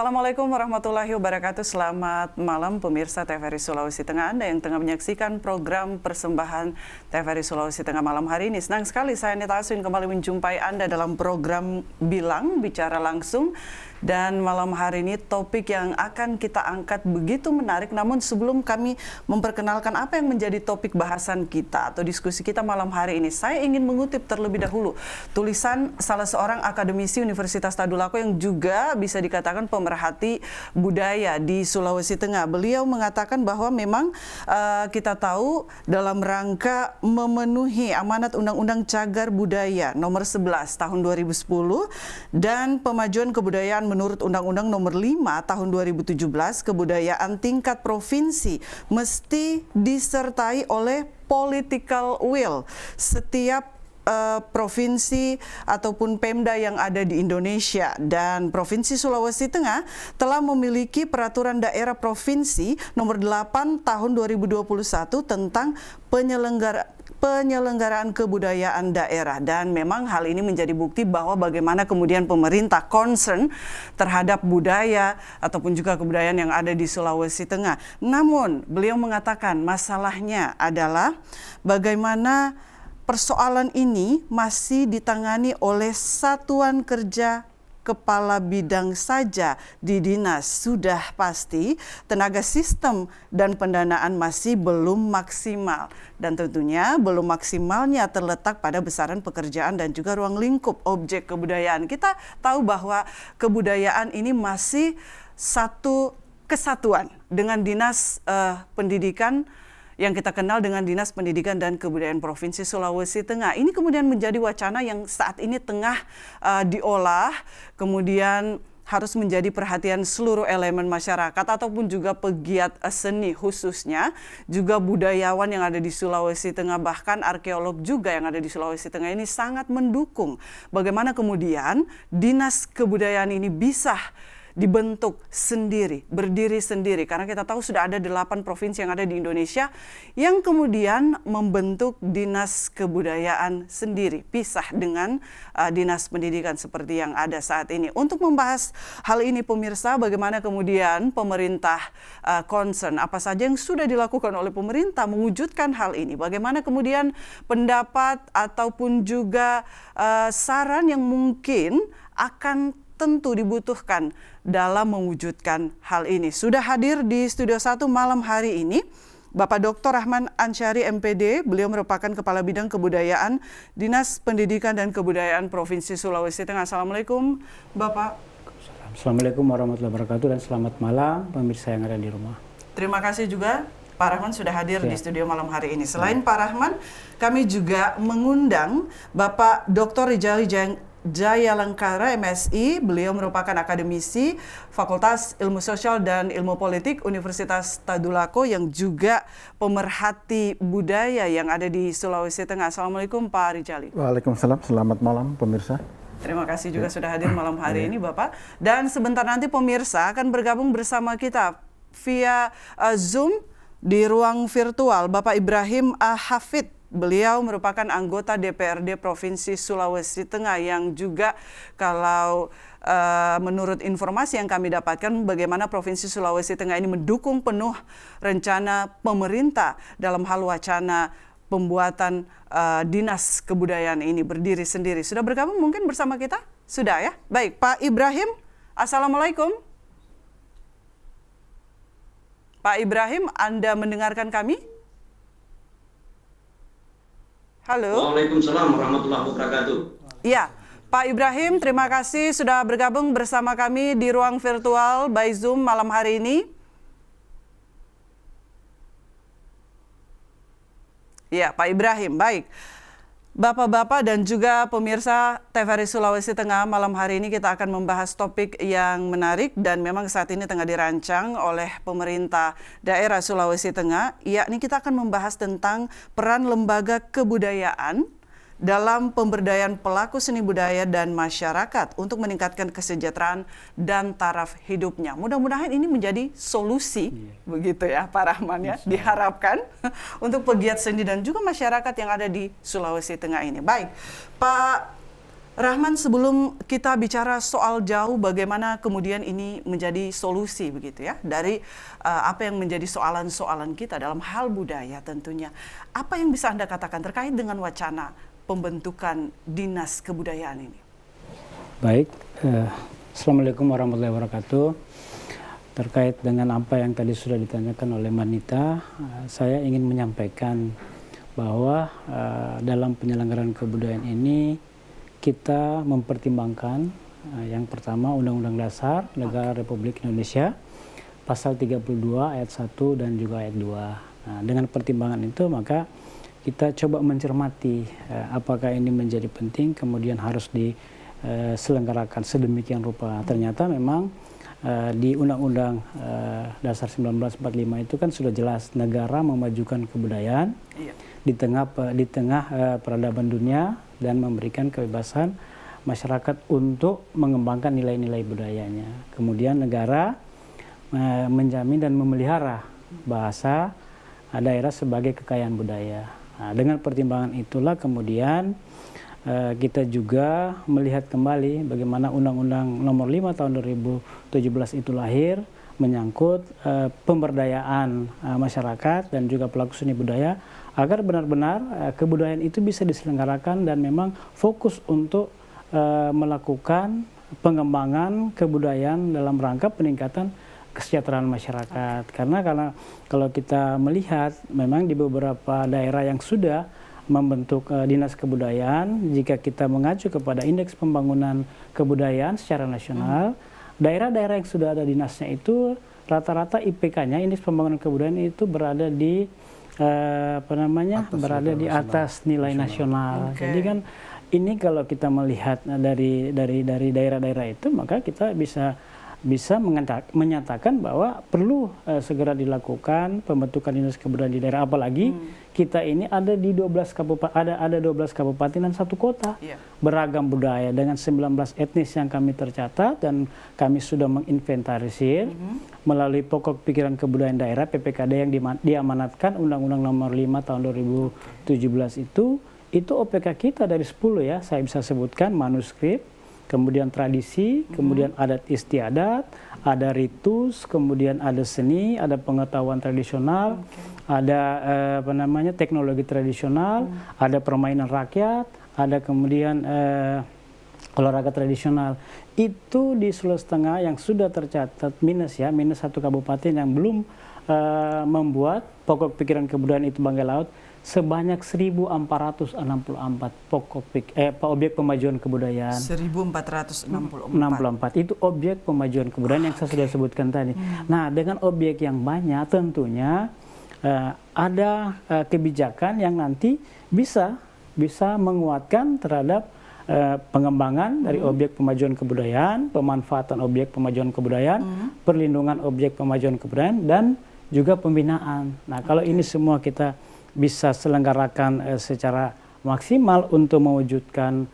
Assalamualaikum warahmatullahi wabarakatuh. Selamat malam pemirsa TVRI Sulawesi Tengah, Anda yang tengah menyaksikan program persembahan TVRI Sulawesi Tengah malam hari ini. Senang sekali saya Nita Aswin kembali menjumpai Anda dalam program Bicara Langsung. Dan malam hari ini topik yang akan kita angkat begitu menarik. Namun sebelum kami memperkenalkan apa yang menjadi topik bahasan kita atau diskusi kita malam hari ini, saya ingin mengutip terlebih dahulu tulisan salah seorang akademisi Universitas Tadulako yang juga bisa dikatakan pemerhati budaya di Sulawesi Tengah. Beliau mengatakan bahwa memang kita tahu dalam rangka memenuhi amanat Undang-Undang Cagar Budaya nomor 11 tahun 2010 dan pemajuan kebudayaan menurut Undang-Undang nomor 5 tahun 2017, kebudayaan tingkat provinsi mesti disertai oleh political will. Setiap provinsi ataupun Pemda yang ada di Indonesia, dan Provinsi Sulawesi Tengah telah memiliki peraturan daerah provinsi nomor 8 tahun 2021 tentang penyelenggaraan kebudayaan daerah, dan memang hal ini menjadi bukti bahwa bagaimana kemudian pemerintah concern terhadap budaya ataupun juga kebudayaan yang ada di Sulawesi Tengah. Namun beliau mengatakan masalahnya adalah bagaimana persoalan ini masih ditangani oleh satuan kerja kepala bidang saja di dinas. Sudah pasti tenaga sistem dan pendanaan masih belum maksimal. Dan tentunya belum maksimalnya terletak pada besaran pekerjaan dan juga ruang lingkup objek kebudayaan. Kita tahu bahwa kebudayaan ini masih satu kesatuan dengan dinas pendidikan yang kita kenal dengan Dinas Pendidikan dan Kebudayaan Provinsi Sulawesi Tengah. Ini kemudian menjadi wacana yang saat ini tengah diolah, kemudian harus menjadi perhatian seluruh elemen masyarakat ataupun juga pegiat seni, khususnya juga budayawan yang ada di Sulawesi Tengah, bahkan arkeolog juga yang ada di Sulawesi Tengah ini sangat mendukung bagaimana kemudian Dinas Kebudayaan ini bisa dibentuk sendiri, berdiri sendiri, karena kita tahu sudah ada 8 provinsi yang ada di Indonesia yang kemudian membentuk dinas kebudayaan sendiri, pisah dengan dinas pendidikan seperti yang ada saat ini. Untuk membahas hal ini pemirsa, bagaimana kemudian pemerintah concern, apa saja yang sudah dilakukan oleh pemerintah mewujudkan hal ini, bagaimana kemudian pendapat ataupun juga saran yang mungkin akan tentu dibutuhkan dalam mewujudkan hal ini. Sudah hadir di Studio 1 malam hari ini Bapak Dr. Rahman Ansyari MPD, beliau merupakan Kepala Bidang Kebudayaan Dinas Pendidikan dan Kebudayaan Provinsi Sulawesi Tengah. Assalamualaikum Bapak. Assalamualaikum warahmatullahi wabarakatuh dan selamat malam pemirsa yang ada di rumah. Terima kasih juga Pak Rahman sudah hadir di studio malam hari ini. Selain Pak Rahman, kami juga mengundang Bapak Dr. Rijali Jaya Lengkara MSI, beliau merupakan akademisi Fakultas Ilmu Sosial dan Ilmu Politik Universitas Tadulako yang juga pemerhati budaya yang ada di Sulawesi Tengah. Assalamualaikum Pak Rijali. Waalaikumsalam, selamat malam pemirsa. Terima kasih juga sudah hadir malam hari ini Bapak. Dan sebentar nanti pemirsa akan bergabung bersama kita via Zoom di ruang virtual Bapak Ibrahim Hafid. Beliau merupakan anggota DPRD Provinsi Sulawesi Tengah yang juga kalau menurut informasi yang kami dapatkan bagaimana Provinsi Sulawesi Tengah ini mendukung penuh rencana pemerintah dalam hal wacana pembuatan dinas kebudayaan ini berdiri sendiri. Sudah bergabung mungkin bersama kita? Sudah ya? Baik, Pak Ibrahim, Assalamualaikum. Pak Ibrahim, Anda mendengarkan kami? Halo. Waalaikumsalam warahmatullahi wabarakatuh. Ya, Pak Ibrahim, terima kasih sudah bergabung bersama kami di ruang virtual by Zoom malam hari ini. Ya, Pak Ibrahim, baik. Bapak-bapak dan juga pemirsa TVRI Sulawesi Tengah, malam hari ini kita akan membahas topik yang menarik dan memang saat ini tengah dirancang oleh pemerintah daerah Sulawesi Tengah, yakni kita akan membahas tentang peran lembaga kebudayaan dalam pemberdayaan pelaku seni budaya dan masyarakat untuk meningkatkan kesejahteraan dan taraf hidupnya. Mudah-mudahan ini menjadi solusi, begitu ya Pak Rahman ya, diharapkan untuk pegiat seni dan juga masyarakat yang ada di Sulawesi Tengah ini. Baik, Pak Rahman, sebelum kita bicara soal jauh bagaimana kemudian ini menjadi solusi begitu ya dari apa yang menjadi soalan-soalan kita dalam hal budaya tentunya. Apa yang bisa Anda katakan terkait dengan wacana pembentukan Dinas Kebudayaan ini? Baik, Assalamualaikum warahmatullahi wabarakatuh. Terkait dengan apa yang tadi sudah ditanyakan oleh Manita, saya ingin menyampaikan bahwa dalam penyelenggaraan kebudayaan ini kita mempertimbangkan yang pertama Undang-Undang Dasar Negara Republik Indonesia pasal 32 ayat 1 dan juga ayat 2. Nah, dengan pertimbangan itu maka kita coba mencermati apakah ini menjadi penting kemudian harus diselenggarakan sedemikian rupa. Ternyata memang di Undang-Undang Dasar 1945 itu kan sudah jelas negara memajukan kebudayaan di tengah peradaban dunia dan memberikan kebebasan masyarakat untuk mengembangkan nilai-nilai budayanya. Kemudian negara menjamin dan memelihara bahasa daerah sebagai kekayaan budaya. Nah, dengan pertimbangan itulah kemudian kita juga melihat kembali bagaimana Undang-Undang Nomor 5 Tahun 2017 itu lahir menyangkut pemberdayaan masyarakat dan juga pelaku seni budaya agar benar-benar kebudayaan itu bisa diselenggarakan dan memang fokus untuk melakukan pengembangan kebudayaan dalam rangka peningkatan kesejahteraan masyarakat. Karena kalau kita melihat memang di beberapa daerah yang sudah membentuk dinas kebudayaan, jika kita mengacu kepada indeks pembangunan kebudayaan secara nasional, daerah-daerah yang sudah ada dinasnya itu rata-rata IPK-nya, indeks pembangunan kebudayaan itu berada di berada di atas nilai nasional. Jadi kan ini kalau kita melihat dari daerah-daerah itu, maka kita bisa menyatakan bahwa perlu segera dilakukan pembentukan dinas kebudayaan di daerah, apalagi kita ini ada di 12 kabupaten dan 1 kota. Beragam budaya dengan 19 etnis yang kami tercatat dan kami sudah menginventarisir melalui pokok pikiran kebudayaan daerah PPKD yang diamanatkan Undang-Undang Nomor 5 Tahun 2017 itu OPK kita dari 10 ya, saya bisa sebutkan manuskrip, kemudian tradisi, kemudian adat istiadat, ada ritus, kemudian ada seni, ada pengetahuan tradisional, ada teknologi tradisional, ada permainan rakyat, ada kemudian olahraga tradisional. Itu di Sulawesi Tengah yang sudah tercatat minus 1 kabupaten yang belum membuat pokok pikiran kebudayaan itu banggai laut sebanyak 1.464 objek pemajuan kebudayaan. 1.464 itu objek pemajuan kebudayaan yang saya sudah sebutkan tadi. Nah, dengan objek yang banyak tentunya ada kebijakan yang nanti bisa menguatkan terhadap pengembangan dari objek pemajuan kebudayaan, pemanfaatan objek pemajuan kebudayaan, perlindungan objek pemajuan kebudayaan, dan juga pembinaan. Nah, kalau ini semua kita bisa selenggarakan secara maksimal untuk mewujudkan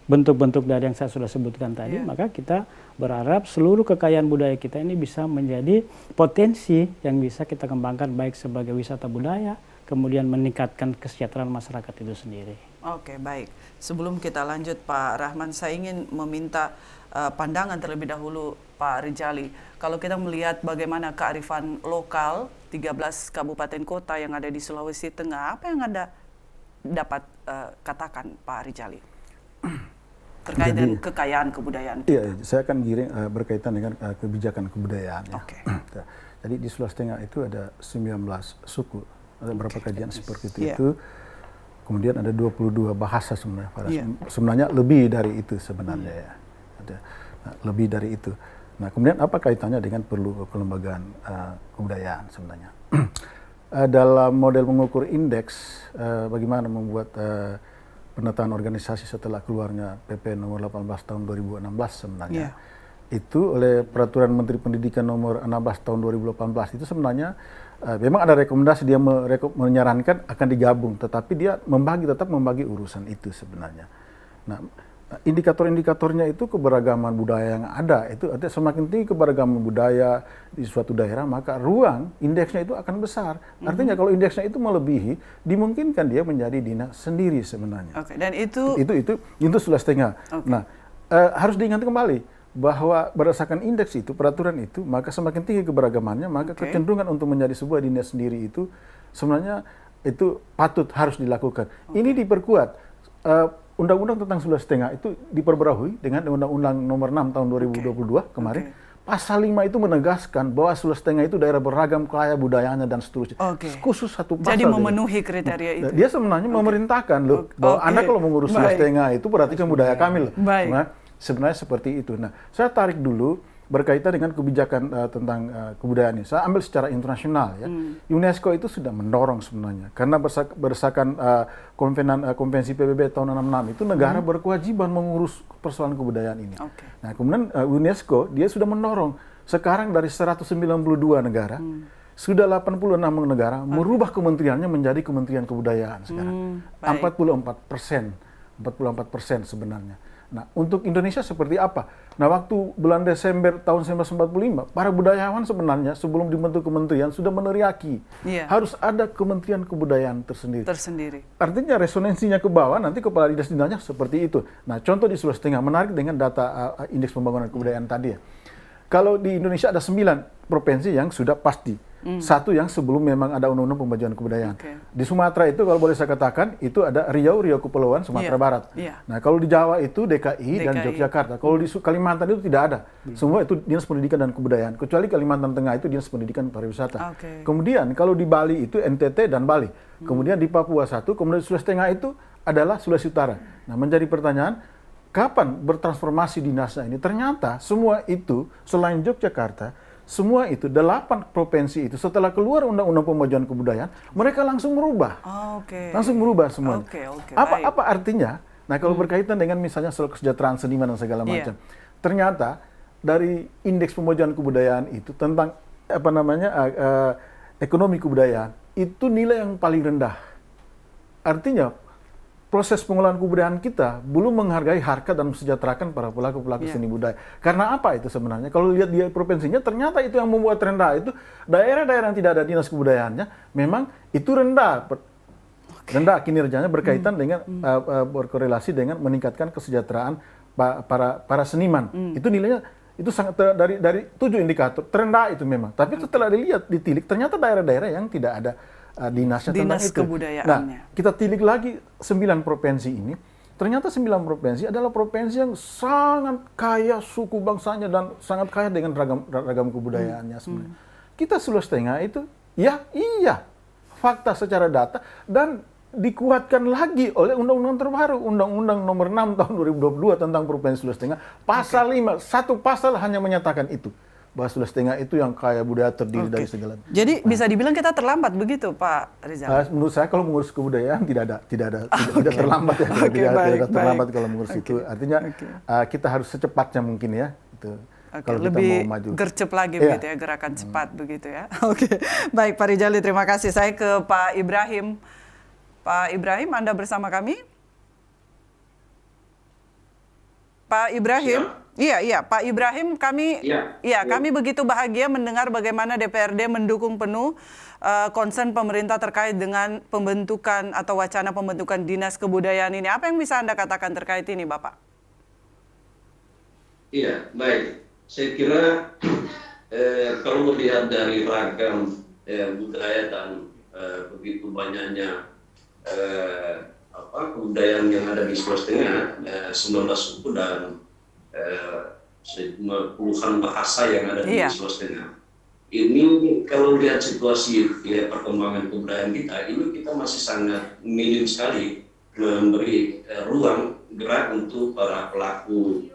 bentuk-bentuk dari yang saya sudah sebutkan tadi, maka kita berharap seluruh kekayaan budaya kita ini bisa menjadi potensi yang bisa kita kembangkan baik sebagai wisata budaya, kemudian meningkatkan kesejahteraan masyarakat itu sendiri. Oke, baik. Sebelum kita lanjut Pak Rahman, saya ingin meminta pandangan terlebih dahulu Pak Rijali. Kalau kita melihat bagaimana kearifan lokal 13 kabupaten kota yang ada di Sulawesi Tengah, apa yang Anda dapat katakan Pak Rijali terkait dengan kekayaan kebudayaan kita? Iya, saya akan giring berkaitan dengan kebijakan kebudayaan. Oke. Ya. Jadi di Sulawesi Tengah itu ada 19 suku, ada beberapa kajian seperti itu. Yeah. Kemudian ada 22 bahasa sebenarnya. Sebenarnya lebih dari itu sebenarnya ya. Lebih dari itu. Nah, kemudian apa kaitannya dengan perlu kelembagaan kebudayaan sebenarnya? Dalam model mengukur indeks, bagaimana membuat penataan organisasi setelah keluarnya PP nomor 18 tahun 2016 sebenarnya. Itu oleh Peraturan Menteri Pendidikan nomor 16 tahun 2018 itu sebenarnya memang ada rekomendasi, dia menyarankan akan digabung, tetapi dia tetap membagi urusan itu sebenarnya. Nah, Nah, indikator-indikatornya itu keberagaman budaya yang ada. Itu artinya semakin tinggi keberagaman budaya di suatu daerah, maka ruang indeksnya itu akan besar. Artinya kalau indeksnya itu melebihi, dimungkinkan dia menjadi dinas sendiri sebenarnya. Oke, dan itu Itu 1,5. Oke. Nah, harus diingat kembali bahwa berdasarkan indeks itu, peraturan itu, maka semakin tinggi keberagamannya, maka Oke. kecenderungan untuk menjadi sebuah dinas sendiri itu sebenarnya itu patut harus dilakukan. Ini diperkuat. Undang-undang tentang 11,5 itu diperbarui dengan Undang-Undang Nomor 6 tahun 2022 kemarin. Pasal 5 itu menegaskan bahwa 11,5 itu daerah beragam kaya budayanya dan seterusnya. Oke. Khusus satu pasal. jadi memenuhi kriteria itu. Dia sebenarnya memerintahkan loh bahwa Anda kalau mengurus Baik. 11,5 itu berarti kan budaya kami loh. Baik. Nah, sebenarnya seperti itu. Nah, saya tarik dulu berkaitan dengan kebijakan tentang kebudayaan ini. Saya ambil secara internasional ya. UNESCO itu sudah mendorong sebenarnya karena berdasarkan konvensi PBB tahun 66 itu negara berkewajiban mengurus persoalan kebudayaan ini. Oke. Nah, kemudian UNESCO dia sudah mendorong sekarang dari 192 negara sudah 86 negara merubah kementeriannya menjadi Kementerian Kebudayaan sekarang. Baik. 44% sebenarnya. Nah, untuk Indonesia seperti apa? Nah, waktu bulan Desember tahun 1945, para budayawan sebenarnya sebelum dibentuk kementerian sudah meneriaki harus ada Kementerian Kebudayaan tersendiri. Artinya resonansinya ke bawah, nanti kepala dinas-dinasnya seperti itu. Nah, contoh di Sulawesi Tengah, menarik dengan data indeks pembangunan kebudayaan tadi ya. Kalau di Indonesia ada 9 provinsi yang sudah pasti. Satu yang sebelum memang ada undang-undang pembajuan kebudayaan. Di Sumatera itu kalau boleh saya katakan, itu ada Riau Kepulauan, Sumatera Barat. Nah, kalau di Jawa itu DKI dan Yogyakarta. Kalau di Kalimantan itu tidak ada. Semua itu Dinas Pendidikan dan Kebudayaan. Kecuali Kalimantan Tengah itu Dinas Pendidikan Pariwisata. Kemudian kalau di Bali itu NTT dan Bali. Kemudian di Papua satu, kemudian di Sulawesi Tengah itu adalah Sulawesi Utara. Nah, menjadi pertanyaan, kapan bertransformasi dinasnya ini? Ternyata semua itu selain Yogyakarta, semua itu 8 provinsi itu setelah keluar Undang-Undang Pembajuan Kebudayaan, mereka langsung merubah. Langsung merubah semua. Apa artinya? Nah, kalau berkaitan dengan misalnya soal kesejahteraan seniman dan segala macam. Ternyata dari indeks pembajuan kebudayaan itu tentang ekonomi kebudayaan itu nilai yang paling rendah. Artinya proses pengelolaan kebudayaan kita belum menghargai harkat dan mensejahterakan para pelaku-pelaku seni budaya. Karena apa itu sebenarnya? Kalau lihat di provinsinya, ternyata itu yang membuat rendah itu daerah-daerah yang tidak ada dinas kebudayaannya, memang itu rendah. Rendah kinerjanya berkaitan dengan berkorelasi dengan meningkatkan kesejahteraan para seniman. Itu nilainya itu sangat dari 7 indikator terendah itu memang. Tapi setelah dilihat ditilik, ternyata daerah-daerah yang tidak ada dinasnya tentang itu. Kebudayaannya. Nah, kita tilik lagi 9 provinsi ini. Ternyata 9 provinsi adalah provinsi yang sangat kaya suku bangsanya dan sangat kaya dengan ragam kebudayaannya sebenarnya. Kita Sulawesi Tengah itu, iya, fakta secara data dan dikuatkan lagi oleh undang-undang terbaru, Undang-Undang Nomor 6 tahun 2022 tentang Provinsi Sulawesi Tengah. Pasal 5, satu pasal hanya menyatakan itu. Bahwa Sulawesi Tengah itu yang kaya budaya terdiri dari segala. Jadi bisa dibilang kita terlambat begitu, Pak Rizal? Menurut saya kalau mengurus kebudayaan tidak terlambat ya. Tidak terlambat kalau mengurus itu. Artinya kita harus secepatnya mungkin ya. Itu. Kalau kita lebih mau maju. gercep lagi begitu ya, gerakan cepat begitu ya. Baik Pak Rizali, terima kasih. Saya ke Pak Ibrahim. Pak Ibrahim, Anda bersama kami? Pak Ibrahim? Iya, Pak Ibrahim, kami kami begitu bahagia mendengar bagaimana DPRD mendukung penuh concern pemerintah terkait dengan pembentukan atau wacana pembentukan Dinas Kebudayaan ini. Apa yang bisa Anda katakan terkait ini, Bapak? Iya, baik. Saya kira kalau melihat dari ragam budaya dan begitu banyaknya kebudayaan yang ada di Sulawesi Tengah, 19 suku dan puluhan bahasa yang ada di Sulawesi Tengah. Ini kalau lihat situasi perkembangan kebudayaan kita masih sangat minim sekali memberi ruang gerak untuk para pelaku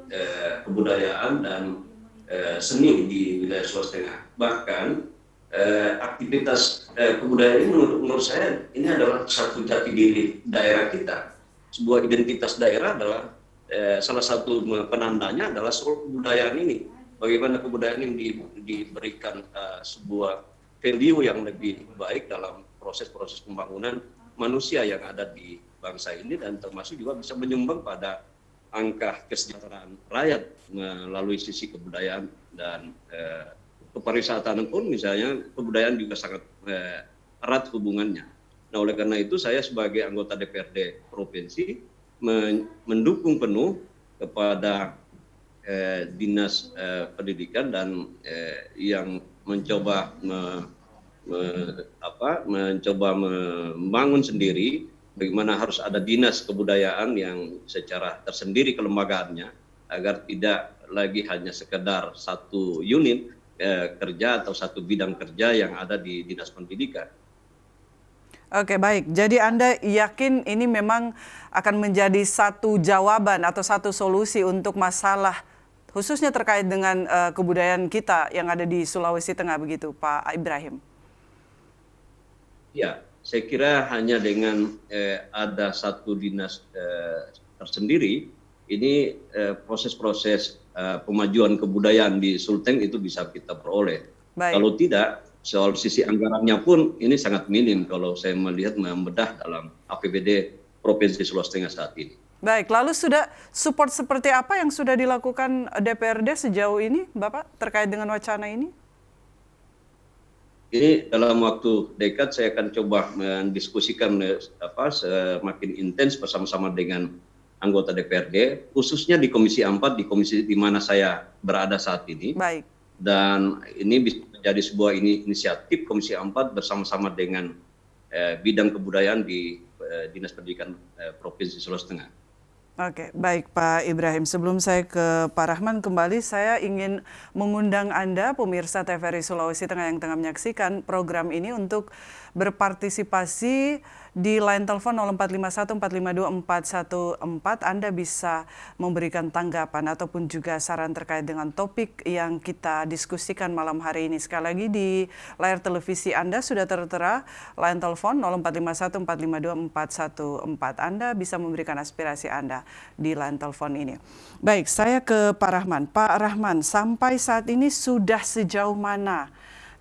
kebudayaan dan seni di wilayah Sulawesi Tengah. Bahkan aktivitas kebudayaan ini menurut saya ini adalah satu jati diri daerah kita. Sebuah identitas daerah adalah salah satu penandanya adalah soal kebudayaan ini. Bagaimana kebudayaan ini diberikan sebuah value yang lebih baik dalam proses-proses pembangunan manusia yang ada di bangsa ini dan termasuk juga bisa menyumbang pada angka kesejahteraan rakyat melalui sisi kebudayaan dan kepariwisatan pun misalnya kebudayaan juga sangat erat hubungannya. Nah, oleh karena itu saya sebagai anggota DPRD provinsi mendukung penuh kepada Dinas Pendidikan dan yang mencoba membangun sendiri bagaimana harus ada dinas kebudayaan yang secara tersendiri kelembagaannya agar tidak lagi hanya sekedar satu unit kerja atau satu bidang kerja yang ada di Dinas Pendidikan. Oke, baik. Jadi Anda yakin ini memang akan menjadi satu jawaban atau satu solusi untuk masalah khususnya terkait dengan kebudayaan kita yang ada di Sulawesi Tengah, begitu Pak Ibrahim? Ya, saya kira hanya dengan ada satu dinas tersendiri, ini proses-proses pemajuan kebudayaan di Sulteng itu bisa kita peroleh. Baik. Kalau tidak, soal sisi anggarannya pun ini sangat minim kalau saya melihat membedah dalam APBD Provinsi Sulawesi Tengah saat ini. Baik, lalu sudah support seperti apa yang sudah dilakukan DPRD sejauh ini, Bapak, terkait dengan wacana ini? Ini dalam waktu dekat saya akan coba mendiskusikan semakin intens bersama-sama dengan anggota DPRD, khususnya di Komisi 4, di komisi di mana saya berada saat ini. Baik. Dan ini bisa menjadi sebuah inisiatif Komisi 4 bersama-sama dengan bidang kebudayaan di Dinas Pendidikan Provinsi Sulawesi Tengah. Oke, baik Pak Ibrahim. Sebelum saya ke Pak Rahman kembali, saya ingin mengundang Anda, pemirsa TVRI Sulawesi Tengah yang tengah menyaksikan program ini untuk berpartisipasi di line telepon 0451 452 414. Anda bisa memberikan tanggapan ataupun juga saran terkait dengan topik yang kita diskusikan malam hari ini. Sekali lagi di layar televisi Anda sudah tertera line telepon 0451 452 414. Anda bisa memberikan aspirasi Anda di line telepon ini. Baik, saya ke Pak Rahman. Pak Rahman, sampai saat ini sudah sejauh mana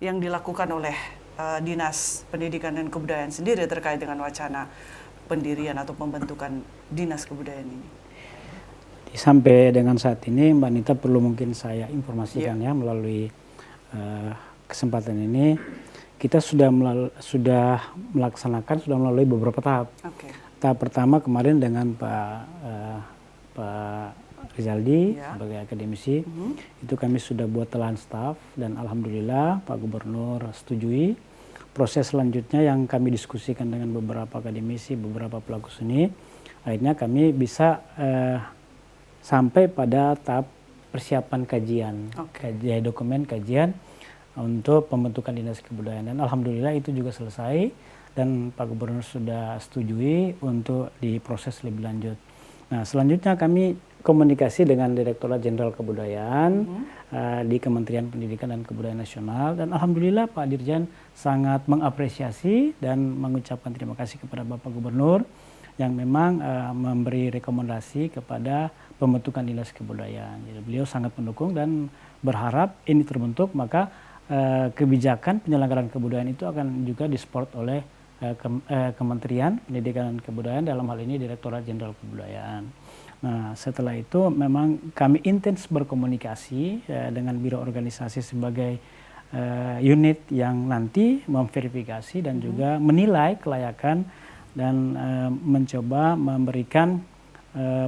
yang dilakukan oleh Dinas Pendidikan dan Kebudayaan sendiri terkait dengan wacana pendirian atau pembentukan Dinas Kebudayaan ini? Sampai dengan saat ini, Mbak Nita, perlu mungkin saya informasikan ya melalui kesempatan ini, kita sudah melaksanakan, sudah melalui beberapa tahap. Okay. Tahap pertama kemarin dengan Pak Rizaldi sebagai akademisi, itu kami sudah buat telan staf dan alhamdulillah Pak Gubernur setujui. Proses selanjutnya yang kami diskusikan dengan beberapa akademisi, beberapa pelaku seni, akhirnya kami bisa sampai pada tahap persiapan kajian, dokumen kajian untuk pembentukan Dinas Kebudayaan, dan alhamdulillah itu juga selesai dan Pak Gubernur sudah setujui untuk diproses lebih lanjut. Nah, selanjutnya kami komunikasi dengan Direktorat Jenderal Kebudayaan di Kementerian Pendidikan dan Kebudayaan Nasional, dan alhamdulillah Pak Dirjen sangat mengapresiasi dan mengucapkan terima kasih kepada Bapak Gubernur yang memang memberi rekomendasi kepada pembentukan Dinas Kebudayaan. Jadi beliau sangat mendukung dan berharap ini terbentuk, maka kebijakan penyelenggaraan kebudayaan itu akan juga disupport oleh Kementerian Pendidikan dan Kebudayaan, dalam hal ini Direktorat Jenderal Kebudayaan. Nah, setelah itu memang kami intens berkomunikasi dengan biro organisasi sebagai unit yang nanti memverifikasi dan juga menilai kelayakan dan mencoba memberikan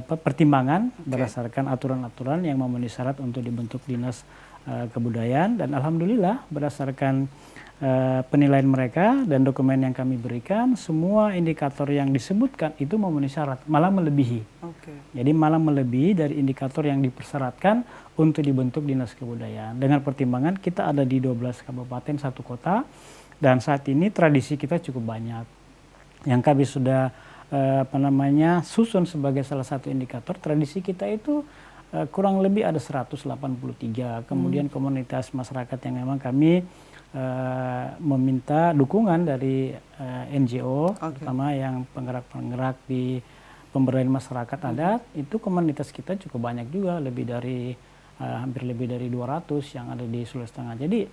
pertimbangan berdasarkan aturan-aturan yang memenuhi syarat untuk dibentuk Dinas Kebudayaan, dan alhamdulillah berdasarkan penilaian mereka dan dokumen yang kami berikan, semua indikator yang disebutkan itu memenuhi syarat, malah melebihi. Jadi malah melebihi dari indikator yang dipersyaratkan untuk dibentuk Dinas Kebudayaan. Dengan pertimbangan kita ada di 12 kabupaten, 1 kota, dan saat ini tradisi kita cukup banyak. Yang kami sudah susun sebagai salah satu indikator, tradisi kita itu kurang lebih ada 183. Kemudian komunitas masyarakat yang memang kami meminta dukungan dari NGO, terutama yang penggerak-penggerak di pemberdayaan masyarakat adat, itu komunitas kita cukup banyak juga, lebih dari hampir lebih dari 200 yang ada di Sulawesi Tengah. Jadi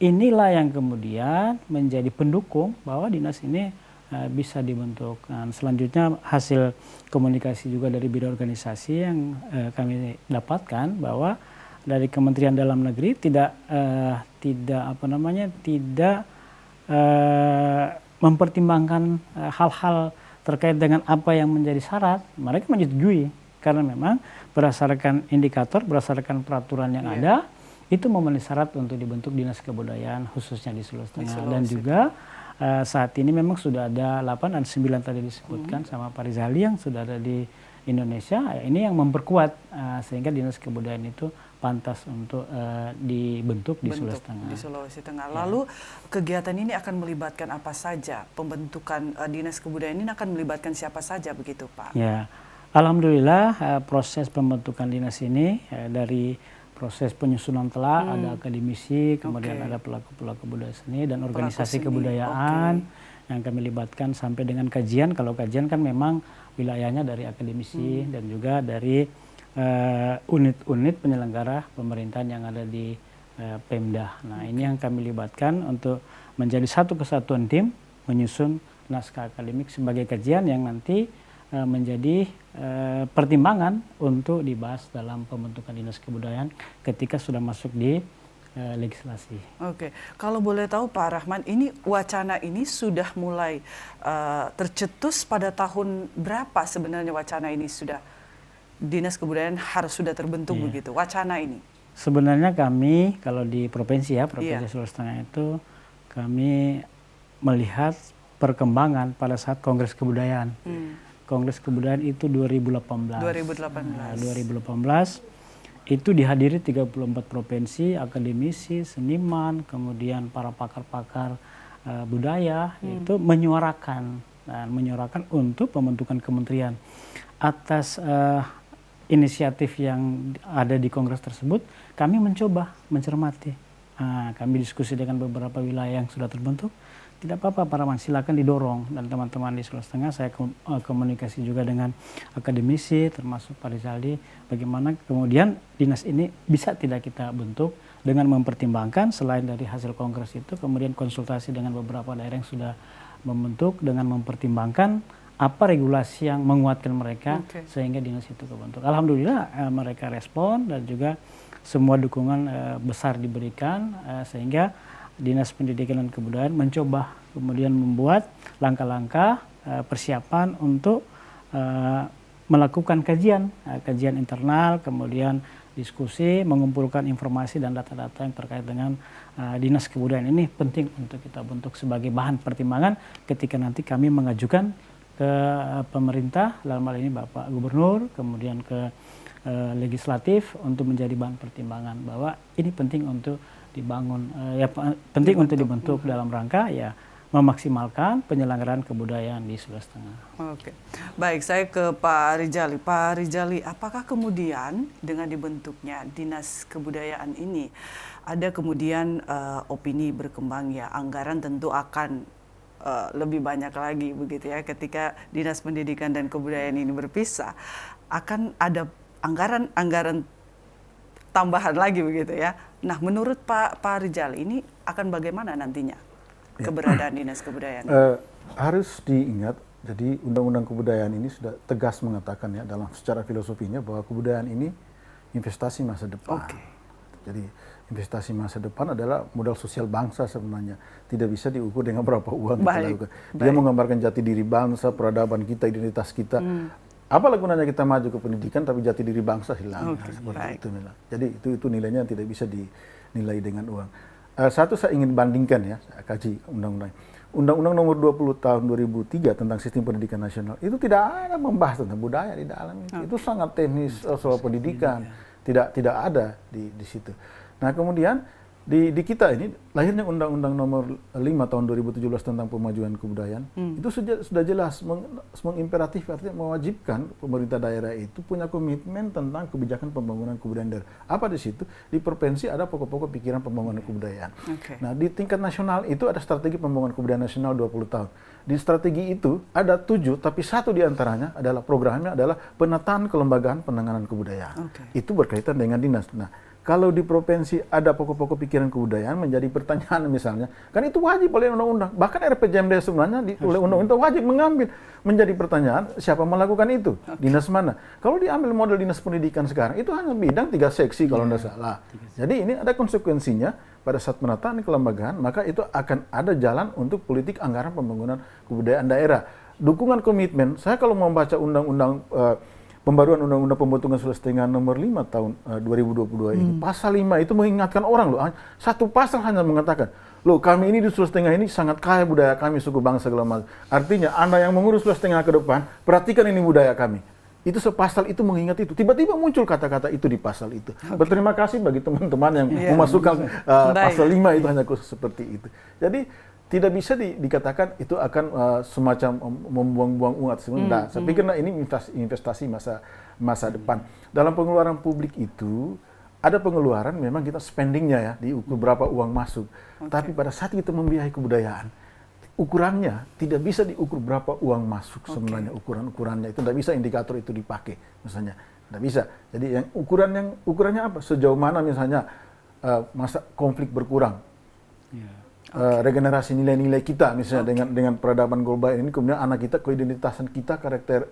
inilah yang kemudian menjadi pendukung bahwa dinas ini bisa dibentuk. Dan selanjutnya hasil komunikasi juga dari bidang organisasi yang kami dapatkan bahwa dari Kementerian Dalam Negeri tidak mempertimbangkan hal-hal terkait dengan apa yang menjadi syarat. Mereka menyetujui karena memang berdasarkan indikator, berdasarkan peraturan yang ada, itu memenuhi syarat untuk dibentuk Dinas Kebudayaan khususnya di Sulawesi Tengah. Dan juga saat ini memang sudah ada 8 dan 9 tadi disebutkan sama Pak Rizali yang sudah ada di Indonesia. Ini yang memperkuat sehingga Dinas Kebudayaan itu pantas untuk dibentuk di Sulawesi Tengah. Di Sulawesi Tengah. Lalu kegiatan ini akan melibatkan apa saja? Pembentukan Dinas Kebudayaan ini akan melibatkan siapa saja begitu Pak? Ya, alhamdulillah proses pembentukan dinas ini dari proses penyusunan telah ada akademisi, kemudian ada pelaku-pelaku budaya seni dan organisasi kebudayaan yang kami libatkan sampai dengan kajian. Kalau kajian kan memang wilayahnya dari akademisi dan juga dari unit-unit penyelenggara pemerintahan yang ada di Pemda. Nah, ini yang kami libatkan untuk menjadi satu kesatuan tim menyusun naskah akademik sebagai kajian yang nanti menjadi pertimbangan untuk dibahas dalam pembentukan Dinas Kebudayaan ketika sudah masuk di legislasi. Oke, kalau boleh tahu Pak Rahman, ini wacana ini sudah mulai tercetus pada tahun berapa sebenarnya wacana ini sudah Dinas Kebudayaan harus sudah terbentuk begitu, wacana ini? Sebenarnya kami kalau di provinsi Provinsi Sulawesi Tengah itu kami melihat perkembangan pada saat Kongres Kebudayaan. Kongres Kebudayaan itu 2018. 2018 itu dihadiri 34 provinsi, akademisi, seniman, kemudian para pakar-pakar budaya itu menyuarakan untuk pembentukan kementerian. Atas inisiatif yang ada di kongres tersebut, kami mencoba mencermati. Kami diskusi dengan beberapa wilayah yang sudah terbentuk. Tidak apa-apa Pak Rahman, silakan didorong. Dan teman-teman di Sulawesi Tengah, saya komunikasi juga dengan akademisi, termasuk Pak Rizali, bagaimana kemudian dinas ini bisa tidak kita bentuk dengan mempertimbangkan selain dari hasil kongres itu, kemudian konsultasi dengan beberapa daerah yang sudah membentuk dengan mempertimbangkan apa regulasi yang menguatkan mereka sehingga dinas itu kebentuk. Alhamdulillah mereka respon dan juga semua dukungan besar diberikan sehingga Dinas Pendidikan dan Kebudayaan mencoba kemudian membuat langkah-langkah persiapan untuk melakukan kajian internal, kemudian diskusi, mengumpulkan informasi dan data-data yang terkait dengan Dinas Kebudayaan ini penting untuk kita bentuk sebagai bahan pertimbangan ketika nanti kami mengajukan ke pemerintah, dalam hal ini Bapak Gubernur, kemudian ke legislatif untuk menjadi bahan pertimbangan bahwa ini penting untuk dibangun, penting untuk dibentuk dalam rangka memaksimalkan penyelenggaraan kebudayaan di Sulawesi Tengah. Oke, baik, saya ke Pak Rizali. Pak Rizali, apakah kemudian dengan dibentuknya Dinas Kebudayaan ini ada kemudian opini berkembang anggaran tentu akan lebih banyak lagi begitu ya ketika Dinas Pendidikan dan Kebudayaan ini berpisah, akan ada anggaran tambahan lagi begitu ya. Nah, menurut Pak Rizal ini akan bagaimana nantinya keberadaan Dinas Kebudayaan? Harus diingat, jadi Undang-Undang Kebudayaan ini sudah tegas mengatakan dalam secara filosofinya bahwa kebudayaan ini investasi masa depan. Jadi investasi masa depan adalah modal sosial bangsa sebenarnya. Tidak bisa diukur dengan berapa uang kita lakukan. Dia menggambarkan jati diri bangsa, peradaban kita, identitas kita. Apalah gunanya kita maju ke pendidikan tapi jati diri bangsa hilang. Seperti itu. Jadi itu nilainya tidak bisa dinilai dengan uang. Satu saya ingin bandingkan saya kaji undang-undang. Undang-Undang nomor 20 tahun 2003 tentang sistem pendidikan nasional itu tidak ada membahas tentang budaya di dalam itu. Itu sangat teknis soal pendidikan. Tidak ada di situ. Nah, kemudian di kita ini lahirnya Undang-Undang nomor 5 tahun 2017 tentang pemajuan kebudayaan itu sudah jelas mengimperatif, artinya mewajibkan pemerintah daerah itu punya komitmen tentang kebijakan pembangunan kebudayaan daerah. Apa di situ? Di provinsi ada pokok-pokok pikiran pembangunan kebudayaan. Nah, di tingkat nasional itu ada strategi pembangunan kebudayaan nasional 20 tahun. Di strategi itu ada 7, tapi satu di antaranya adalah programnya adalah penataan kelembagaan penanganan kebudayaan. Itu berkaitan dengan dinas. Nah, kalau di provinsi ada pokok-pokok pikiran kebudayaan menjadi pertanyaan misalnya, kan itu wajib oleh undang-undang. Bahkan RPJMD sebenarnya oleh undang-undang wajib mengambil, menjadi pertanyaan siapa melakukan itu, dinas mana. Kalau diambil model dinas pendidikan sekarang itu hanya bidang 3 seksi kalau tidak salah. Jadi ini ada konsekuensinya pada saat penataan kelembagaan, maka itu akan ada jalan untuk politik anggaran pembangunan kebudayaan daerah. Dukungan komitmen, saya kalau membaca undang-undang pembaruan Undang-Undang Pembentukan Sulawesi Tengah nomor 5 tahun 2022 ini, pasal 5 itu mengingatkan orang loh, satu pasal hanya mengatakan, loh kami ini di Sulawesi Tengah ini sangat kaya budaya kami, suku bangsa segala macam. Artinya Anda yang mengurus Sulawesi Tengah ke depan, perhatikan ini budaya kami. Itu sepasal itu mengingat itu. Tiba-tiba muncul kata-kata itu di pasal itu. Berterima kasih bagi teman-teman yang memasukkan pasal 5 itu hanya khusus seperti itu. Jadi tidak bisa dikatakan itu akan semacam membuang-buang uang. Saya pikir ini investasi masa depan. Dalam pengeluaran publik itu ada pengeluaran memang kita spendingnya ya, diukur berapa uang masuk. Tapi pada saat kita membiayai kebudayaan, ukurannya tidak bisa diukur berapa uang masuk sebenarnya. Ukurannya itu tidak bisa indikator itu dipakai misalnya. Tidak bisa. Jadi yang ukurannya apa? Sejauh mana misalnya masa konflik berkurang. Regenerasi nilai-nilai kita misalnya dengan peradaban global ini, kemudian anak kita, keidentitasan kita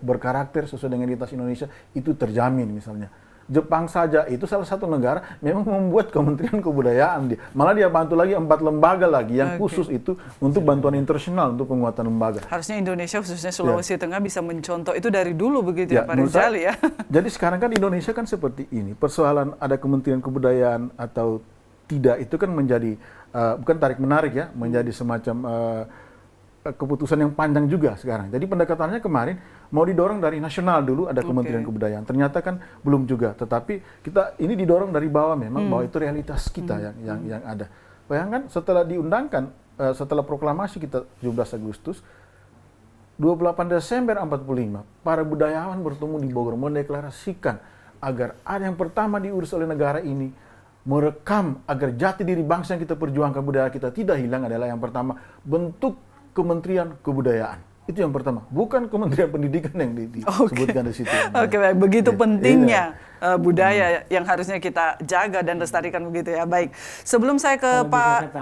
berkarakter sesuai dengan identitas Indonesia itu terjamin misalnya. Jepang saja itu salah satu negara memang membuat Kementerian Kebudayaan, malah dia bantu lagi 4 lembaga lagi yang khusus itu untuk bantuan internasional untuk penguatan lembaga. Harusnya Indonesia khususnya Sulawesi Tengah bisa mencontoh itu dari dulu begitu ya Pak Rizali ya. Jadi sekarang kan Indonesia kan seperti ini, persoalan ada Kementerian Kebudayaan atau tidak itu kan menjadi bukan tarik-menarik ya, menjadi semacam keputusan yang panjang juga sekarang. Jadi pendekatannya kemarin mau didorong dari nasional dulu ada Kementerian Kebudayaan. Ternyata kan belum juga, tetapi kita ini didorong dari bawah memang bahwa itu realitas kita yang ada. Bayangkan setelah diundangkan, setelah proklamasi kita 17 Agustus, 28 Desember 45, para budayawan bertemu di Bogor mendeklarasikan agar ada yang pertama diurus oleh negara ini, merekam agar jati diri bangsa yang kita perjuangkan, budaya kita tidak hilang, adalah yang pertama bentuk Kementerian Kebudayaan. Itu yang pertama, bukan Kementerian Pendidikan yang disebutkan di situ. Baik. Begitu pentingnya budaya yang harusnya kita jaga dan lestarikan begitu ya. Baik. Sebelum saya ke Pak,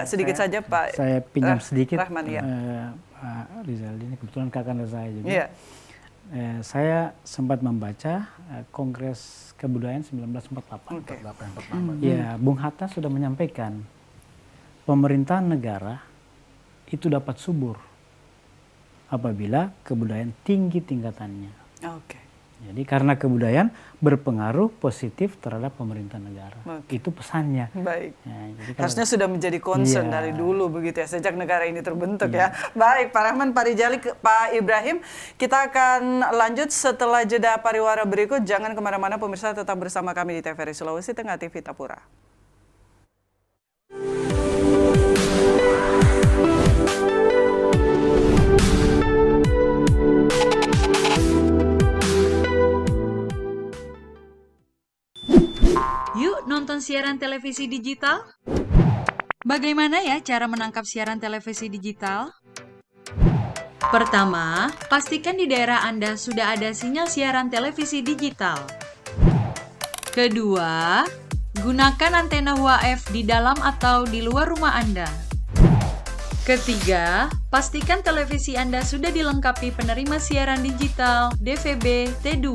sedikit saja Pak. Saya pinjam sedikit. Rahman, Pak Rizal ini kebetulan kakak saya juga. Saya sempat membaca Kongres Kebudayaan 1948. Ya, Bung Hatta sudah menyampaikan pemerintahan negara itu dapat subur apabila kebudayaan tinggi tingkatannya. Jadi karena kebudayaan berpengaruh positif terhadap pemerintahan negara. Itu pesannya. Baik. Harusnya sudah menjadi concern dari dulu begitu ya, sejak negara ini terbentuk ya. Baik, Pak Rahman, Pak Rizali, Pak Ibrahim, kita akan lanjut setelah jeda pariwara berikut. Jangan kemana-mana pemirsa, tetap bersama kami di TVRI Sulawesi Tengah TV Tapura. Yuk nonton siaran televisi digital. Bagaimana ya cara menangkap siaran televisi digital? Pertama, pastikan di daerah Anda sudah ada sinyal siaran televisi digital. Kedua, gunakan antena UHF di dalam atau di luar rumah Anda. Ketiga, pastikan televisi Anda sudah dilengkapi penerima siaran digital DVB T2.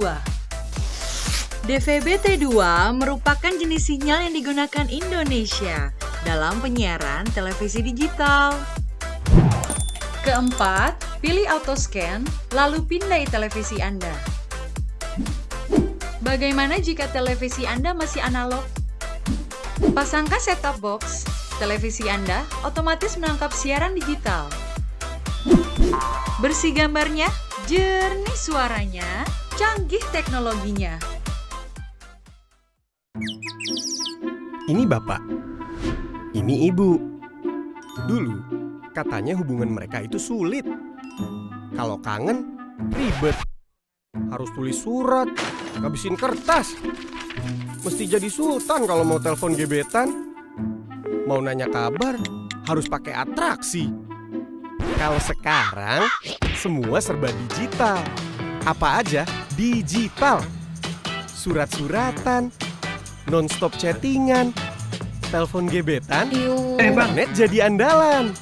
DVB T2 merupakan jenis sinyal yang digunakan Indonesia dalam penyiaran televisi digital. Keempat, pilih auto scan, lalu pindai televisi Anda. Bagaimana jika televisi Anda masih analog? Pasangkan set-top box, televisi Anda otomatis menangkap siaran digital. Bersih gambarnya, jernih suaranya, canggih teknologinya. Ini bapak, ini ibu. Dulu, katanya hubungan mereka itu sulit. Kalau kangen, ribet. Harus tulis surat, ngabisin kertas. Mesti jadi sultan kalau mau telepon gebetan. Mau nanya kabar, harus pakai atraksi. Kalau sekarang, semua serba digital. Apa aja digital. Surat-suratan, non-stop chattingan, telepon gebetan, internet jadi andalan.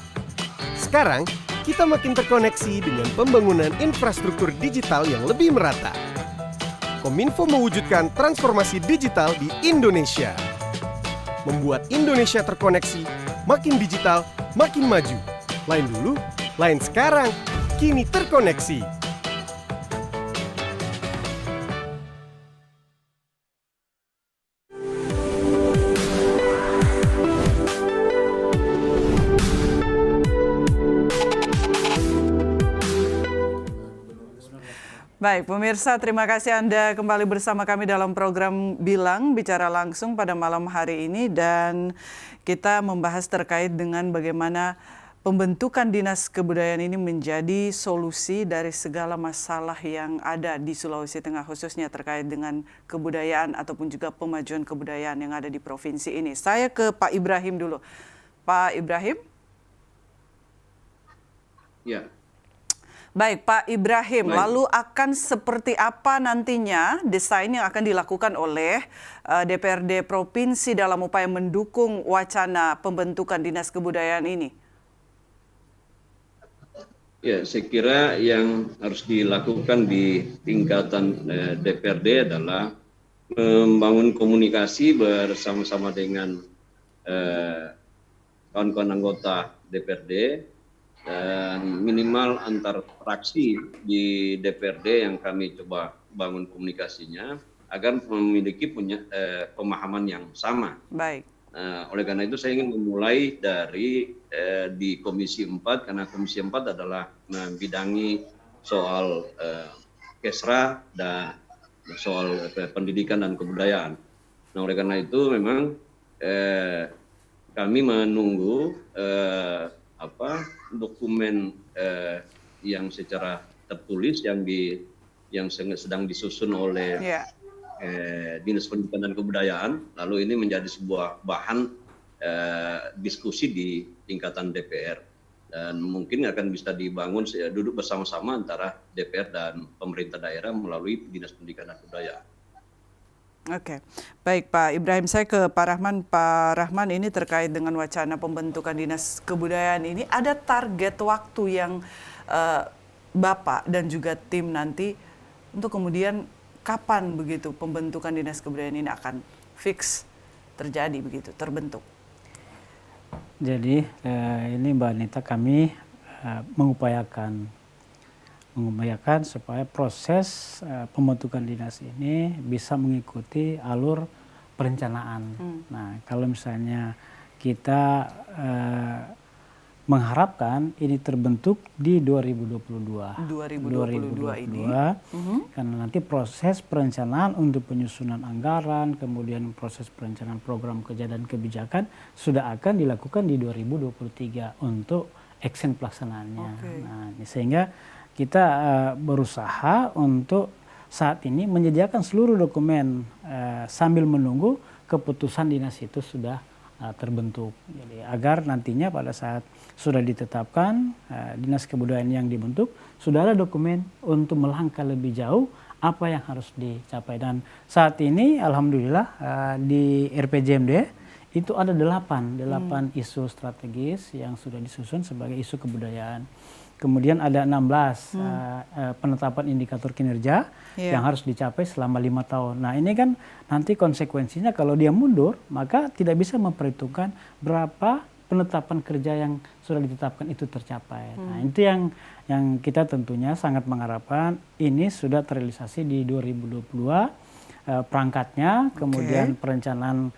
Sekarang, kita makin terkoneksi dengan pembangunan infrastruktur digital yang lebih merata. Kominfo mewujudkan transformasi digital di Indonesia. Membuat Indonesia terkoneksi, makin digital, makin maju. Lain dulu, lain sekarang, kini terkoneksi. Baik, pemirsa, terima kasih Anda kembali bersama kami dalam program Bilang Bicara Langsung pada malam hari ini, dan kita membahas terkait dengan bagaimana pembentukan Dinas Kebudayaan ini menjadi solusi dari segala masalah yang ada di Sulawesi Tengah, khususnya terkait dengan kebudayaan ataupun juga pemajuan kebudayaan yang ada di provinsi ini. Saya ke Pak Ibrahim dulu. Pak Ibrahim? Ya. Baik, Pak Ibrahim, lalu akan seperti apa nantinya desain yang akan dilakukan oleh DPRD Provinsi dalam upaya mendukung wacana pembentukan Dinas Kebudayaan ini? Ya, saya kira yang harus dilakukan di tingkatan DPRD adalah membangun komunikasi bersama-sama dengan kawan-kawan anggota DPRD, dan minimal antar fraksi di DPRD yang kami coba bangun komunikasinya agar memiliki pemahaman yang sama. Baik. Oleh karena itu saya ingin memulai dari di Komisi 4, karena Komisi 4 adalah membidangi soal Kesra dan soal pendidikan dan kebudayaan. Nah, oleh karena itu memang kami menunggu dokumen yang secara tertulis yang sedang disusun oleh Dinas Pendidikan dan Kebudayaan, lalu ini menjadi sebuah bahan diskusi di tingkatan DPR, dan mungkin akan bisa dibangun duduk bersama-sama antara DPR dan pemerintah daerah melalui Dinas Pendidikan dan Kebudayaan. Oke, baik Pak Ibrahim, saya ke Pak Rahman. Pak Rahman, ini terkait dengan wacana pembentukan Dinas Kebudayaan ini, ada target waktu yang Bapak dan juga tim nanti untuk kemudian kapan begitu pembentukan Dinas Kebudayaan ini akan fix terjadi begitu, terbentuk? Jadi ini Mbak Anita, kami mengupayakan supaya proses pembentukan dinas ini bisa mengikuti alur perencanaan. Nah, kalau misalnya kita mengharapkan ini terbentuk di 2022 ini. Karena nanti proses perencanaan untuk penyusunan anggaran, kemudian proses perencanaan program kerja dan kebijakan sudah akan dilakukan di 2023 untuk action pelaksanaannya. Nah, sehingga kita berusaha untuk saat ini menyediakan seluruh dokumen sambil menunggu keputusan dinas itu sudah terbentuk. Jadi agar nantinya pada saat sudah ditetapkan Dinas Kebudayaan yang dibentuk, sudah ada dokumen untuk melangkah lebih jauh apa yang harus dicapai. Dan saat ini alhamdulillah di RPJMD itu ada 8 isu strategis yang sudah disusun sebagai isu kebudayaan. Kemudian ada 16 penetapan indikator kinerja yang harus dicapai selama 5 tahun. Nah, ini kan nanti konsekuensinya kalau dia mundur, maka tidak bisa memperhitungkan berapa penetapan kerja yang sudah ditetapkan itu tercapai. Nah, itu yang kita tentunya sangat mengharapkan ini sudah terrealisasi di 2022 perangkatnya, kemudian perencanaan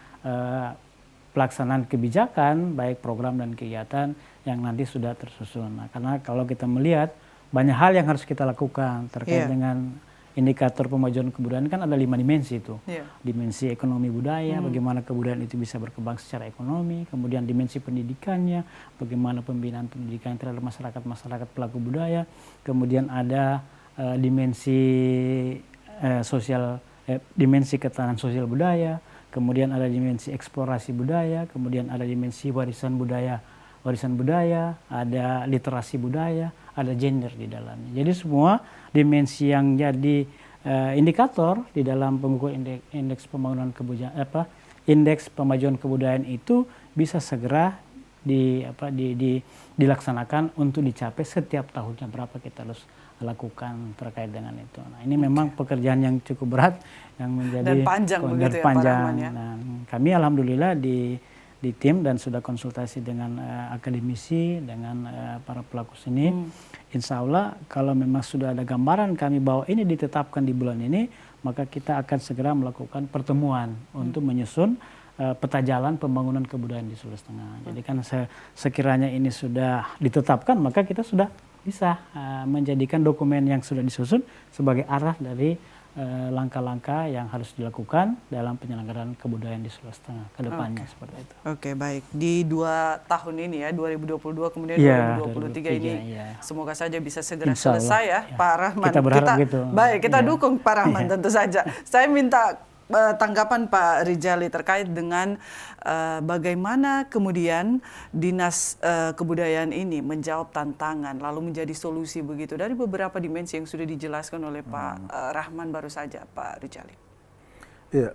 pelaksanaan kebijakan, baik program dan kegiatan yang nanti sudah tersusun. Nah, karena kalau kita melihat banyak hal yang harus kita lakukan terkait dengan indikator pemajuan kebudayaan, kan ada 5 dimensi itu. Dimensi ekonomi budaya, bagaimana kebudayaan itu bisa berkembang secara ekonomi, kemudian dimensi pendidikannya, bagaimana pembinaan pendidikan terhadap masyarakat pelaku budaya, kemudian ada dimensi dimensi ketahanan sosial budaya, kemudian ada dimensi eksplorasi budaya, kemudian ada dimensi warisan budaya, ada literasi budaya, ada gender di dalamnya. Jadi semua dimensi yang jadi indikator di dalam pengukuran indeks pembangunan indeks pemajuan kebudayaan itu bisa segera dilaksanakan untuk dicapai setiap tahunnya berapa kita harus lakukan terkait dengan itu. Nah, ini memang pekerjaan yang cukup berat yang menjadi dan panjang begitu ya, Pak Rahman ya. Nah, kami alhamdulillah di tim dan sudah konsultasi dengan akademisi, dengan para pelaku seni. Insya Allah kalau memang sudah ada gambaran kami bahwa ini ditetapkan di bulan ini, maka kita akan segera melakukan pertemuan untuk menyusun peta jalan pembangunan kebudayaan di Sulawesi Tengah. Jadi kan sekiranya ini sudah ditetapkan, maka kita sudah bisa menjadikan dokumen yang sudah disusun sebagai arah dari langkah-langkah yang harus dilakukan dalam penyelenggaraan kebudayaan di Sulawesi Tengah ke depannya seperti itu. Oke, baik. Di 2 tahun ini ya, 2022 kemudian 2023 ini, semoga saja bisa segera selesai ya, Pak Rahman. Kita berharap gitu. Baik, kita dukung Pak Rahman tentu saja. Saya minta tanggapan Pak Rijali terkait dengan bagaimana kemudian Dinas Kebudayaan ini menjawab tantangan lalu menjadi solusi begitu dari beberapa dimensi yang sudah dijelaskan oleh Pak Rahman baru saja, Pak Rijali. Iya,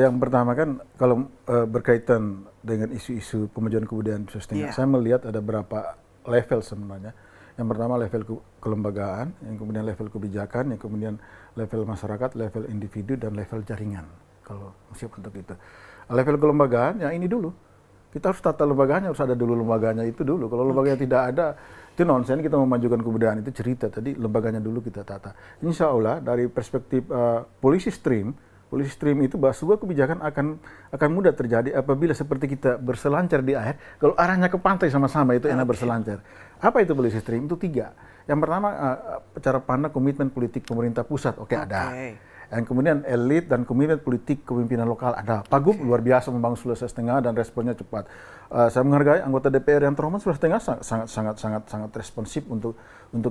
yang pertama kan kalau berkaitan dengan isu-isu pemajuan kebudayaan di Sulawesi Tengah, saya melihat ada beberapa level sebenarnya. Yang pertama level kelembagaan, yang kemudian level kebijakan, yang kemudian level masyarakat, level individu, dan level jaringan. Kalau siap untuk itu. Level kelembagaan, ya ini dulu. Kita harus tata lembaganya, harus ada dulu lembaganya itu dulu. Kalau lembaganya tidak ada, itu nonsen kita memajukan kebudayaan, itu cerita. Tadi lembaganya dulu kita tata. Insya Allah dari perspektif policy stream itu bahwa sebuah kebijakan akan mudah terjadi apabila seperti kita berselancar di air, kalau arahnya ke pantai sama-sama itu enak berselancar. Apa itu policy stream? Itu 3. Yang pertama cara pandang komitmen politik pemerintah pusat, ada. Yang kemudian elit dan komitmen politik kepemimpinan lokal ada. Pak Gub luar biasa membangun Sulawesi Tengah dan responnya cepat. Saya menghargai anggota DPR yang terhormat Sulawesi Tengah sangat responsif untuk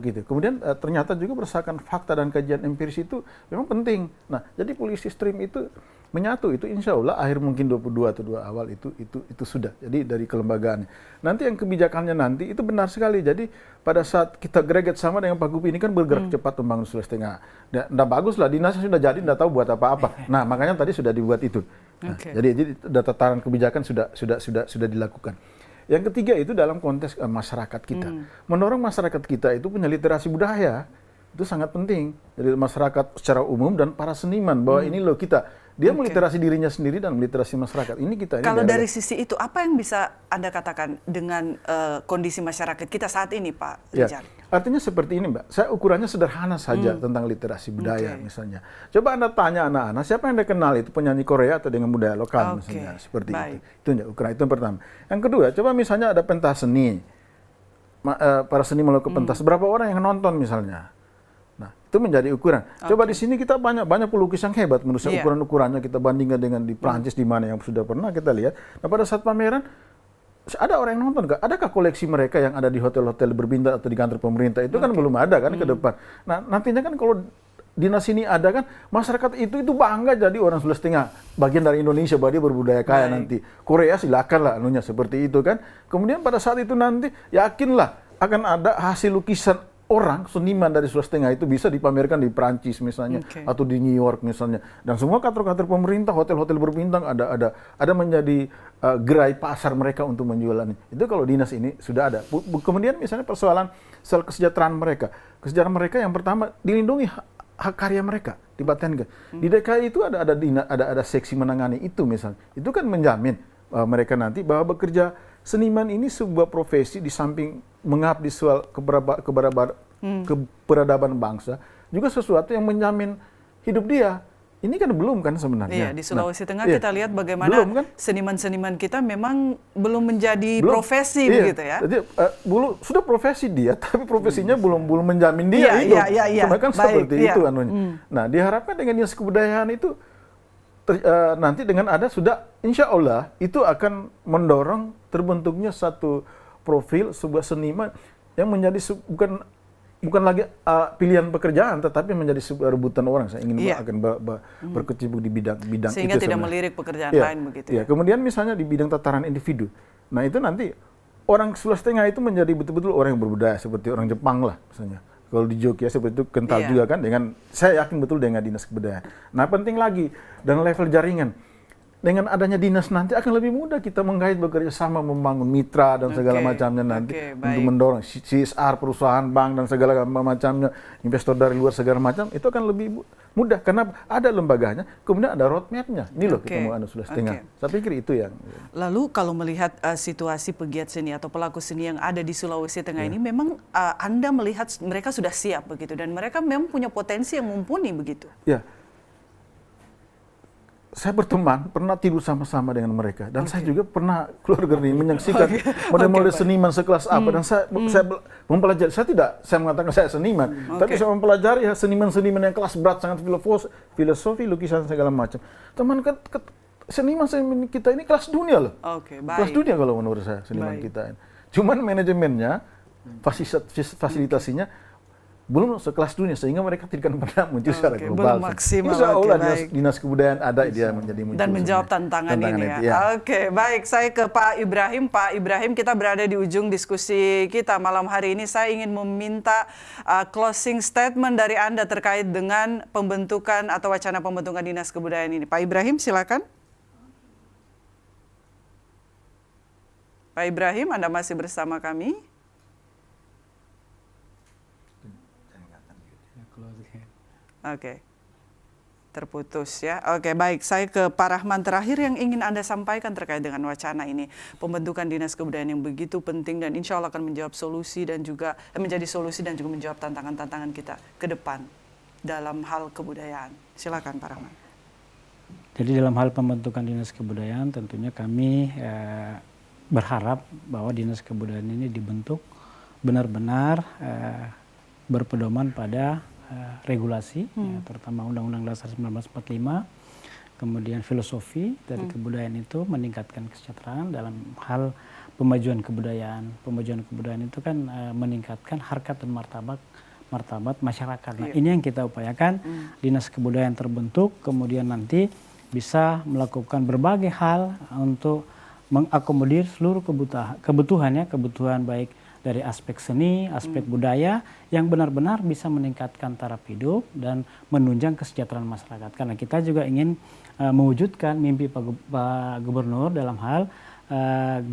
itu. Kemudian ternyata juga berdasarkan fakta dan kajian empiris itu memang penting. Nah, jadi policy stream itu menyatu, itu insya Allah akhir mungkin 22 atau 2 awal itu sudah. Jadi dari kelembagaannya. Nanti yang kebijakannya nanti itu benar sekali. Jadi pada saat kita greget sama dengan Pak Gupi ini kan bergerak cepat membangun Sulawesi Tengah. Nggak bagus lah, dinasnya sudah jadi, nggak tahu buat apa-apa. Nah, makanya tadi sudah dibuat itu. Nah, jadi tataran kebijakan sudah dilakukan. Yang ketiga itu dalam konteks masyarakat kita. Mendorong masyarakat kita itu punya literasi budaya. Itu sangat penting. Jadi masyarakat secara umum dan para seniman bahwa ini loh kita. Dia meliterasi dirinya sendiri dan meliterasi masyarakat. Ini kita. Kalau dari sisi itu, apa yang bisa Anda katakan dengan kondisi masyarakat kita saat ini, Pak Rijal? Artinya seperti ini, Mbak. Saya ukurannya sederhana saja tentang literasi budaya misalnya. Coba Anda tanya anak-anak, siapa yang Anda kenal itu penyanyi Korea atau dengan budaya lokal misalnya. Seperti itu. Itu ukuran itu yang pertama. Yang kedua, coba misalnya ada pentas seni. Para seni melakukan pentas. Berapa orang yang nonton misalnya? Nah, itu menjadi ukuran. Coba di sini kita banyak pelukis yang hebat menurut saya, ukuran-ukurannya kita bandingkan dengan di Prancis di mana yang sudah pernah kita lihat. Nah, pada saat pameran ada orang yang nonton, adakah koleksi mereka yang ada di hotel-hotel berbintang atau di kantor pemerintah itu kan belum ada kan ke depan. Nah, nantinya kan kalau dinas ini ada kan, masyarakat itu bangga jadi orang Sulawesi Tengah, bagian dari Indonesia, bahwa dia berbudaya kaya nanti. Korea silakan lah anunya seperti itu kan. Kemudian pada saat itu nanti yakinlah akan ada hasil lukisan orang seniman dari Sulawesi Tengah itu bisa dipamerkan di Prancis misalnya atau di New York misalnya, dan semua kantor-kantor pemerintah, hotel-hotel berbintang ada menjadi gerai pasar mereka untuk menjualannya. Itu kalau dinas ini sudah ada. Kemudian misalnya persoalan soal kesejahteraan mereka yang pertama dilindungi hak karya mereka dipatenkan. Di DKI itu ada seksi menangani itu misalnya. Itu kan menjamin mereka nanti bahwa bekerja seniman ini sebuah profesi di samping mengabdi soal keberadaban bangsa, juga sesuatu yang menjamin hidup dia. Ini kan belum kan sebenarnya. Iya, di Sulawesi Tengah kita lihat bagaimana seniman-seniman kita memang belum menjadi profesi begitu ya. Jadi sudah profesi dia, tapi profesinya belum menjamin dia hidup. Cuma kan seperti itu anunya. Nah, diharapkan dengan dinas kebudayaan itu nanti dengan ada sudah insya Allah itu akan mendorong terbentuknya satu profil sebuah seniman yang menjadi bukan lagi pilihan pekerjaan, tetapi menjadi sebuah rebutan orang. Saya ingin akan berkecimpung di bidang sehingga itu tidak melirik pekerjaan lain begitu. Ya. Kemudian misalnya di bidang tataran individu. Nah itu nanti orang Sulawesi Tengah itu menjadi betul-betul orang yang berbudaya seperti orang Jepang lah misalnya. Kalau di Jogja seperti itu kental juga kan dengan, saya yakin betul dengan dinas kebudayaan. Nah penting lagi dan level jaringan. dengan adanya dinas nanti akan lebih mudah kita menggait bekerja sama membangun mitra dan segala macamnya nanti untuk mendorong CSR perusahaan, bank dan segala macamnya, investor dari luar segala macam itu akan lebih mudah karena ada lembaganya, kemudian ada roadmap-nya. Ini loh kita mau sudah setengah. Saya pikir itu yang. Lalu kalau melihat situasi pegiat seni atau pelaku seni yang ada di Sulawesi Tengah ini, memang Anda melihat mereka sudah siap begitu dan mereka memang punya potensi yang mumpuni begitu. Ya. Saya berteman, pernah tidur sama-sama dengan mereka, dan saya juga pernah keluar dari menyaksikan model-model seniman sekelas apa, dan saya mempelajari. Saya mengatakan saya seniman, tapi saya mempelajari seniman-seniman yang kelas berat, sangat filosofi, lukisan segala macam. Teman seniman kita ini kelas dunia loh, kelas dunia kalau menurut saya seniman kita ini. Cuman manajemennya, fasilitasinya belum sekelas dunia sehingga mereka tidak pernah muncul secara global. Belum maksimal. Insya Allah dinas kebudayaan ada dia menjadi muncul. Dan menjawab tantangan ini ya. Oke, baik. Saya ke Pak Ibrahim. Pak Ibrahim, kita berada di ujung diskusi kita malam hari ini. Saya ingin meminta closing statement dari Anda terkait dengan pembentukan atau wacana pembentukan dinas kebudayaan ini. Pak Ibrahim, silakan. Pak Ibrahim, Anda masih bersama kami? Oke, terputus ya. Oke, baik. Saya ke Pak Rahman terakhir yang ingin Anda sampaikan terkait dengan wacana ini. Pembentukan dinas kebudayaan yang begitu penting dan insya Allah akan menjawab solusi dan juga menjadi solusi dan juga menjawab tantangan-tantangan kita ke depan dalam hal kebudayaan. Silakan Pak Rahman. Jadi dalam hal pembentukan dinas kebudayaan tentunya kami berharap bahwa dinas kebudayaan ini dibentuk benar-benar berpedoman pada regulasi, ya, terutama Undang-Undang Dasar 1945, kemudian filosofi dari kebudayaan itu meningkatkan kesejahteraan dalam hal pemajuan kebudayaan. Pemajuan kebudayaan itu kan meningkatkan harkat dan martabat masyarakat. Nah, ini yang kita upayakan, dinas kebudayaan terbentuk, kemudian nanti bisa melakukan berbagai hal untuk mengakomodir seluruh kebutuhan baik dari aspek seni, aspek budaya yang benar-benar bisa meningkatkan taraf hidup dan menunjang kesejahteraan masyarakat. Karena kita juga ingin mewujudkan mimpi Pak Gubernur dalam hal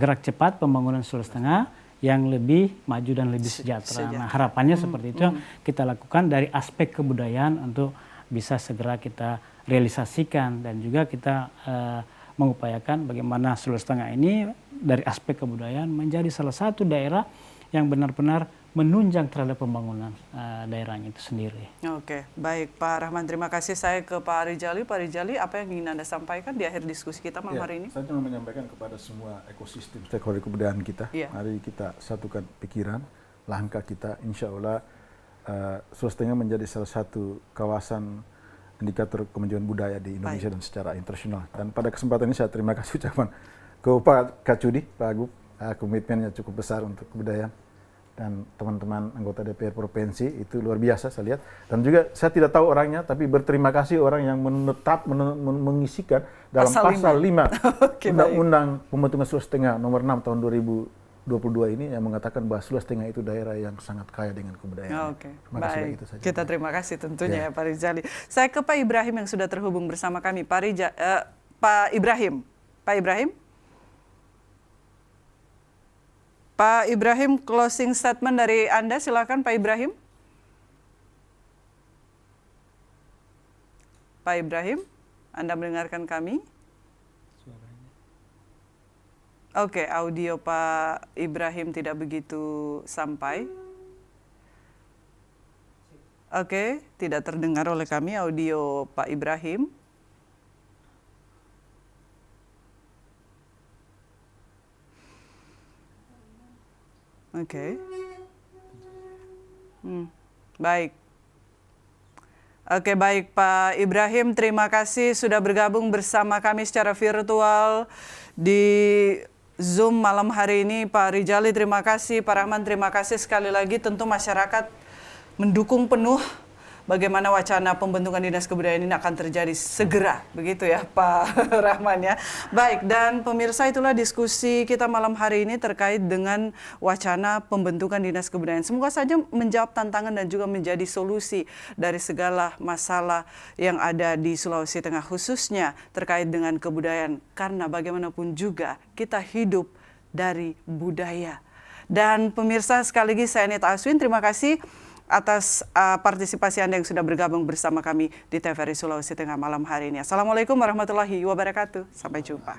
gerak cepat pembangunan Sulawesi Tengah yang lebih maju dan lebih sejahtera. Nah, harapannya seperti itu kita lakukan dari aspek kebudayaan untuk bisa segera kita realisasikan dan juga kita mengupayakan bagaimana Sulawesi Tengah ini dari aspek kebudayaan menjadi salah satu daerah yang benar-benar menunjang terhadap pembangunan daerahnya itu sendiri. Oke, baik Pak Rahman, terima kasih. Saya ke Pak Rijali. Pak Rijali, apa yang ingin Anda sampaikan di akhir diskusi kita malam hari ini? Saya cuma menyampaikan kepada semua ekosistem stakeholder kebudayaan kita, mari kita satukan pikiran, langkah kita, insya Allah Sulawesi Tengah menjadi salah satu kawasan indikator kemajuan budaya di Indonesia dan secara internasional. Dan pada kesempatan ini saya terima kasih ucapan ke Pak Kacudi, Pak Agup, komitmennya cukup besar untuk kebudayaan dan teman-teman anggota DPR Provinsi itu luar biasa saya lihat. Dan juga saya tidak tahu orangnya, tapi berterima kasih orang yang mengisikan dalam pasal 5 Undang-Undang Pembentukan Sulawesi Tengah nomor 6 tahun 2022 ini yang mengatakan bahwa Sulawesi Tengah itu daerah yang sangat kaya dengan kebudayaan. Baik, kita terima kasih tentunya ya Pak Rijali. Saya ke Pak Ibrahim yang sudah terhubung bersama kami. Pak Ibrahim. Pak Ibrahim, closing statement dari Anda, silakan Pak Ibrahim. Pak Ibrahim, Anda mendengarkan kami? Oke, audio Pak Ibrahim tidak begitu sampai. Oke, tidak terdengar oleh kami audio Pak Ibrahim. Oke. Baik. Oke, baik Pak Ibrahim, terima kasih sudah bergabung bersama kami secara virtual di Zoom malam hari ini. Pak Rijali, terima kasih. Pak Rahman, terima kasih sekali lagi. Tentu masyarakat mendukung penuh bagaimana wacana pembentukan Dinas Kebudayaan ini akan terjadi segera, begitu ya Pak Rahman ya. Baik, dan pemirsa, itulah diskusi kita malam hari ini terkait dengan wacana pembentukan Dinas Kebudayaan. Semoga saja menjawab tantangan dan juga menjadi solusi dari segala masalah yang ada di Sulawesi Tengah, khususnya terkait dengan kebudayaan. Karena bagaimanapun juga kita hidup dari budaya. Dan pemirsa, sekali lagi saya Neta Aswin, terima kasih atas partisipasi Anda yang sudah bergabung bersama kami di TVRI Sulawesi Tengah malam hari ini. Assalamualaikum warahmatullahi wabarakatuh. Sampai jumpa.